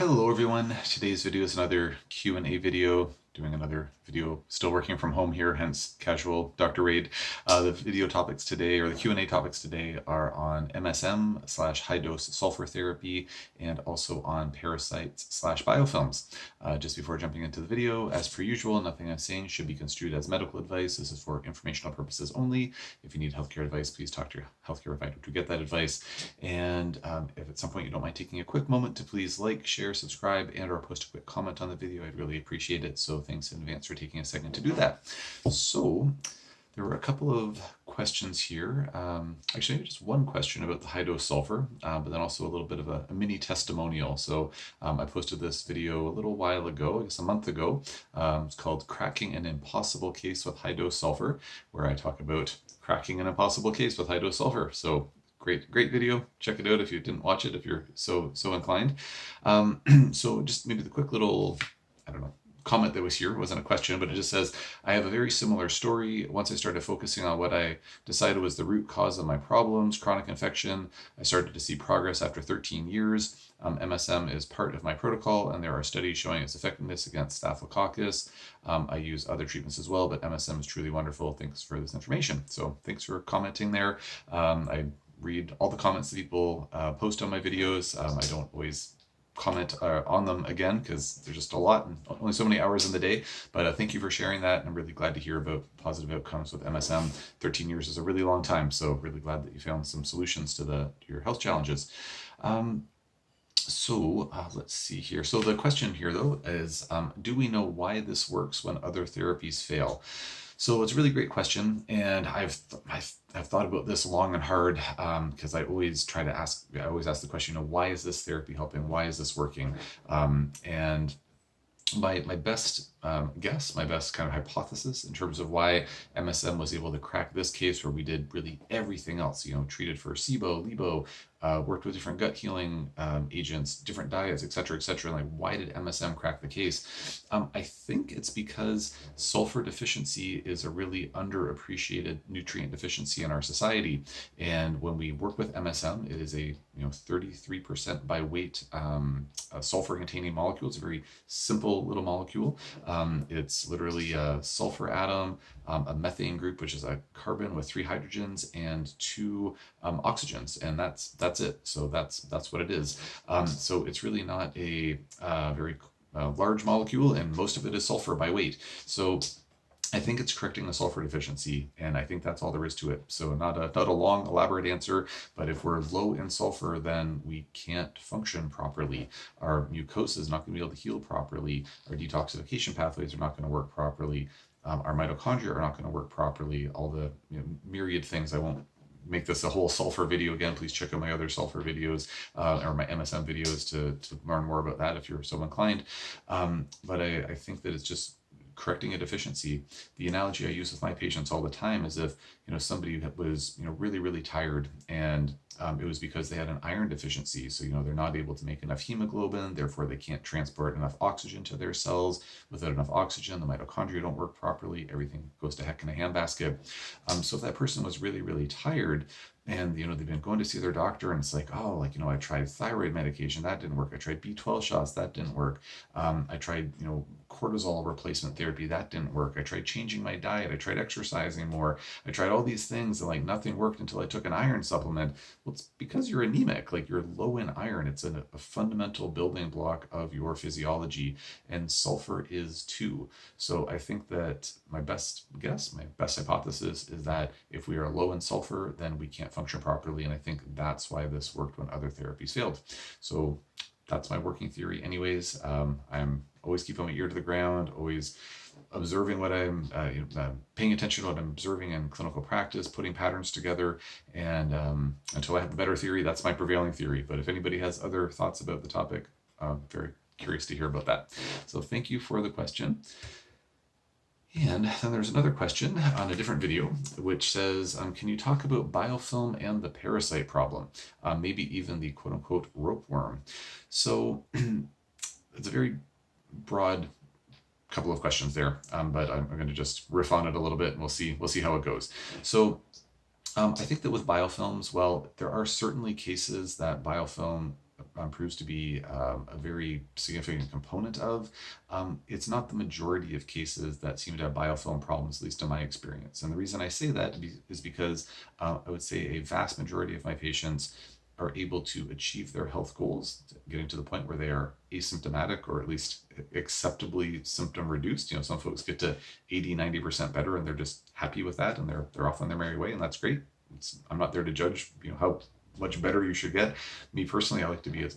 Hello everyone, today's video is another Q&A video, doing another video, still working from home here, hence casual Dr. Raid. The video topics today, or the Q&A topics today, are on MSM / high dose sulfur therapy, and also on parasites / biofilms. Just before jumping into the video, as per usual, nothing I'm saying should be construed as medical advice. This is for informational purposes only. If you need healthcare advice, please talk to your healthcare provider to get that advice. And if at some point you don't mind taking a quick moment to please like, share, subscribe, and or post a quick comment on the video, I'd really appreciate it. So thanks in advance for taking a second to do that. So there were a couple of questions here. Actually, just one question about the high dose sulfur, but then also a little bit of a mini testimonial. So I posted this video a little while ago, I guess a month ago. It's called Cracking an Impossible Case with High Dose Sulfur, where I talk about cracking an impossible case with high dose sulfur. So great video. Check it out if you didn't watch it, if you're so inclined. So just maybe the quick little, I don't know, comment that was here. It wasn't a question, but it just says, I have a very similar story. Once I started focusing on what I decided was the root cause of my problems, chronic infection, I started to see progress after 13 years. MSM is part of my protocol, and there are studies showing its effectiveness against Staphylococcus. I use other treatments as well, but MSM is truly wonderful. Thanks for this information. So thanks for commenting there. I read all the comments that people post on my videos. I don't always comment on them again because there's just a lot and only so many hours in the day, but thank you for sharing that, and I'm really glad to hear about positive outcomes with MSM. 13 years is a really long time, so really glad that you found some solutions to your health challenges. Let's see here. So the question here though is, do we know why this works when other therapies fail? So it's a really great question, and I've thought about this long and hard, because I always ask the question, why is this therapy helping? Why is this working? And my best guess, my best kind of hypothesis in terms of why MSM was able to crack this case where we did really everything else, treated for SIBO, LIBO, worked with different gut healing agents, different diets, etc., etc. Like, why did MSM crack the case? I think it's because sulfur deficiency is a really underappreciated nutrient deficiency in our society. And when we work with MSM, it is a 33% by weight sulfur-containing molecule. It's a very simple little molecule. It's literally a sulfur atom, a methane group, which is a carbon with 3 hydrogens and 2 oxygens, and that's it. So that's what it is. So it's really not a very large molecule, and most of it is sulfur by weight. So I think it's correcting the sulfur deficiency, and I think that's all there is to it. So not a long, elaborate answer, but if we're low in sulfur, then we can't function properly. Our mucosa is not going to be able to heal properly. Our detoxification pathways are not going to work properly. Our mitochondria are not going to work properly. All the myriad things. I won't make this a whole sulfur video again. Please check out my other sulfur videos or my MSM videos to learn more about that if you're so inclined. But I think that it's just correcting a deficiency. The analogy I use with my patients all the time is if somebody was really tired, and it was because they had an iron deficiency. So they're not able to make enough hemoglobin, therefore they can't transport enough oxygen to their cells. Without enough oxygen, the mitochondria don't work properly. Everything goes to heck in a handbasket. So if that person was really tired, and they've been going to see their doctor, and it's like, I tried thyroid medication, that didn't work. I tried B12 shots, that didn't work. I tried cortisol replacement therapy, that didn't work. I tried changing my diet, I tried exercising more, I tried all these things, and nothing worked until I took an iron supplement. Well, it's because you're anemic. You're low in iron. It's a fundamental building block of your physiology, and sulfur is too. So I think that my best hypothesis is that if we are low in sulfur, then we can't function properly, and I think that's why this worked when other therapies failed. So that's my working theory anyways. I'm always keeping my ear to the ground, always observing what I'm paying attention to what I'm observing in clinical practice, putting patterns together, and until I have a better theory, that's my prevailing theory. But if anybody has other thoughts about the topic, I'm very curious to hear about that. So thank you for the question. And then there's another question on a different video, which says, can you talk about biofilm and the parasite problem? Maybe even the quote-unquote ropeworm. So it's a very broad couple of questions there, but I'm going to just riff on it a little bit, and we'll see how it goes. So I think that with biofilms, well, there are certainly cases that biofilm proves to be a very significant component of, it's not the majority of cases that seem to have biofilm problems, at least in my experience. And the reason I say that is because I would say a vast majority of my patients are able to achieve their health goals, getting to the point where they are asymptomatic or at least acceptably symptom reduced. Some folks get to 80-90% better and they're just happy with that and they're off on their merry way, and that's great. I'm not there to judge how much better you should get. Me personally, I like to be as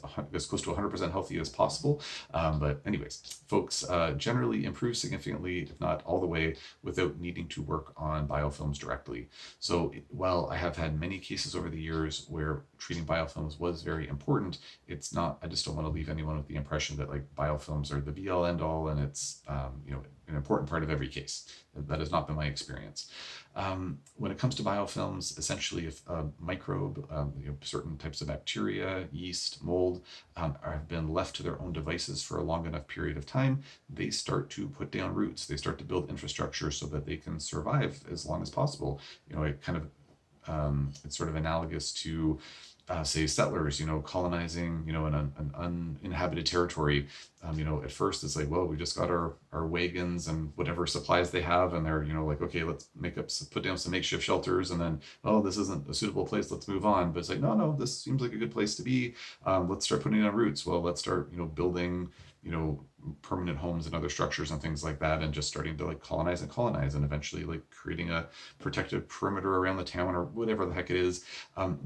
close to 100% healthy as possible. But anyways, folks generally improve significantly, if not all the way, without needing to work on biofilms directly. So while I have had many cases over the years where treating biofilms was very important, it's not, I just don't want to leave anyone with the impression that like biofilms are the be all end all and it's, an important part of every case. That has not been my experience. When it comes to biofilms, essentially if a microbe, certain types of bacteria, yeast, mold, have been left to their own devices for a long enough period of time, they start to put down roots. They start to build infrastructure so that they can survive as long as possible. It kind of, it's sort of analogous to say settlers, colonizing, an uninhabited territory. At first it's like, well, we just got our wagons and whatever supplies they have, and they're, like, okay, let's put down some makeshift shelters, and then, oh, this isn't a suitable place, let's move on. But it's like, no, this seems like a good place to be. Let's start putting down roots. Well, let's start, building, permanent homes and other structures and things like that, and just starting to like colonize, and eventually like creating a protective perimeter around the town or whatever the heck it is.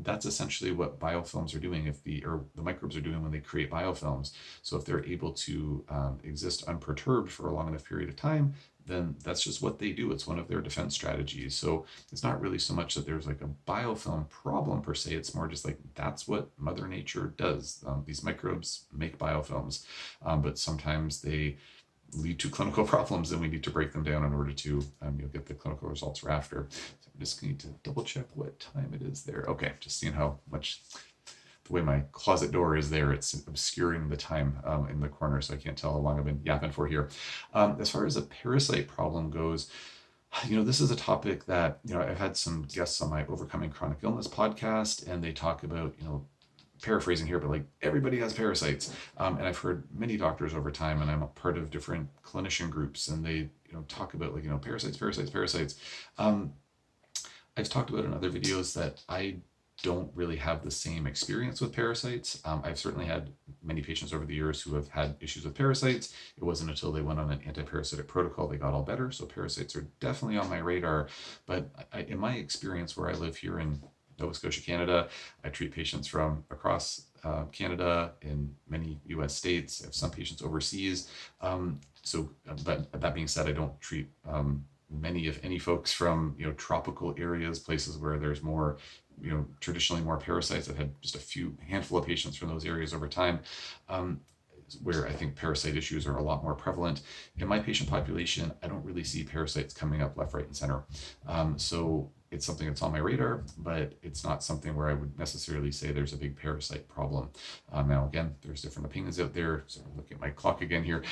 That's essentially what biofilms are doing, or the microbes are doing when they create biofilms. So if they're able to exist unperturbed for a long enough period of time, then that's just what they do. It's one of their defense strategies. So it's not really so much that there's like a biofilm problem per se. It's more just like that's what Mother Nature does. These microbes make biofilms, but sometimes they lead to clinical problems, and we need to break them down in order to get the clinical results we're after. So I'm just going to double check what time it is there. Okay, just seeing how much the way my closet door is there, it's obscuring the time in the corner, so I can't tell how long I've been yapping for here. As far as a parasite problem goes, this is a topic that, I've had some guests on my Overcoming Chronic Illness podcast, and they talk about, paraphrasing here, but like everybody has parasites. And I've heard many doctors over time, and I'm a part of different clinician groups, and they, talk about like, parasites. I've talked about in other videos that I don't really have the same experience with parasites. I've certainly had many patients over the years who have had issues with parasites. It wasn't until they went on an anti-parasitic protocol they got all better. So parasites are definitely on my radar. But in my experience where I live here in Nova Scotia, Canada, I treat patients from across Canada, in many US states. I have some patients overseas. But that being said, I don't treat many, if any, folks from tropical areas, places where there's more traditionally more parasites. I've had just a handful of patients from those areas over time, where I think parasite issues are a lot more prevalent. In my patient population, I don't really see parasites coming up left, right, and center. So it's something that's on my radar, but it's not something where I would necessarily say there's a big parasite problem. Now, again, there's different opinions out there. So I'm looking at my clock again here,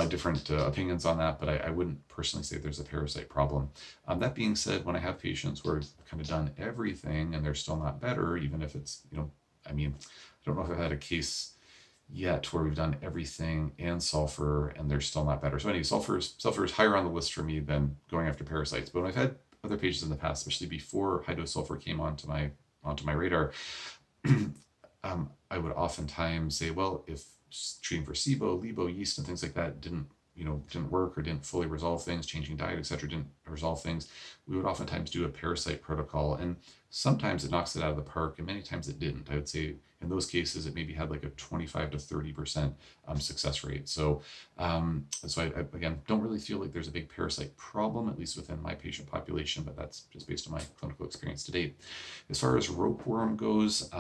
different opinions on that, but I wouldn't personally say there's a parasite problem. That being said, when I have patients where I've kind of done everything and they're still not better, even if it's, I don't know if I've had a case yet where we've done everything and sulfur and they're still not better. So anyway, sulfur is higher on the list for me than going after parasites. But when I've had other patients in the past, especially before high dose sulfur came onto my radar, I would oftentimes say, well, if treating for SIBO, LIBO, yeast, and things like that didn't work or didn't fully resolve things, changing diet, etc., didn't resolve things, we would oftentimes do a parasite protocol. And sometimes it knocks it out of the park, and many times it didn't. I would say in those cases, it maybe had like a 25 to 30% success rate. So I again, don't really feel like there's a big parasite problem, at least within my patient population, but that's just based on my clinical experience to date. As far as ropeworm goes,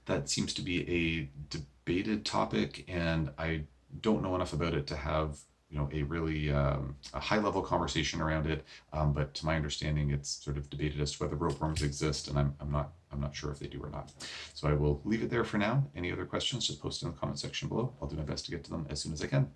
that seems to be a debated topic, and I don't know enough about it to have a really a high level conversation around it. But to my understanding, it's sort of debated as to whether ropeworms exist, and I'm not sure if they do or not. So I will leave it there for now. Any other questions, just post in the comment section below. I'll do my best to get to them as soon as I can.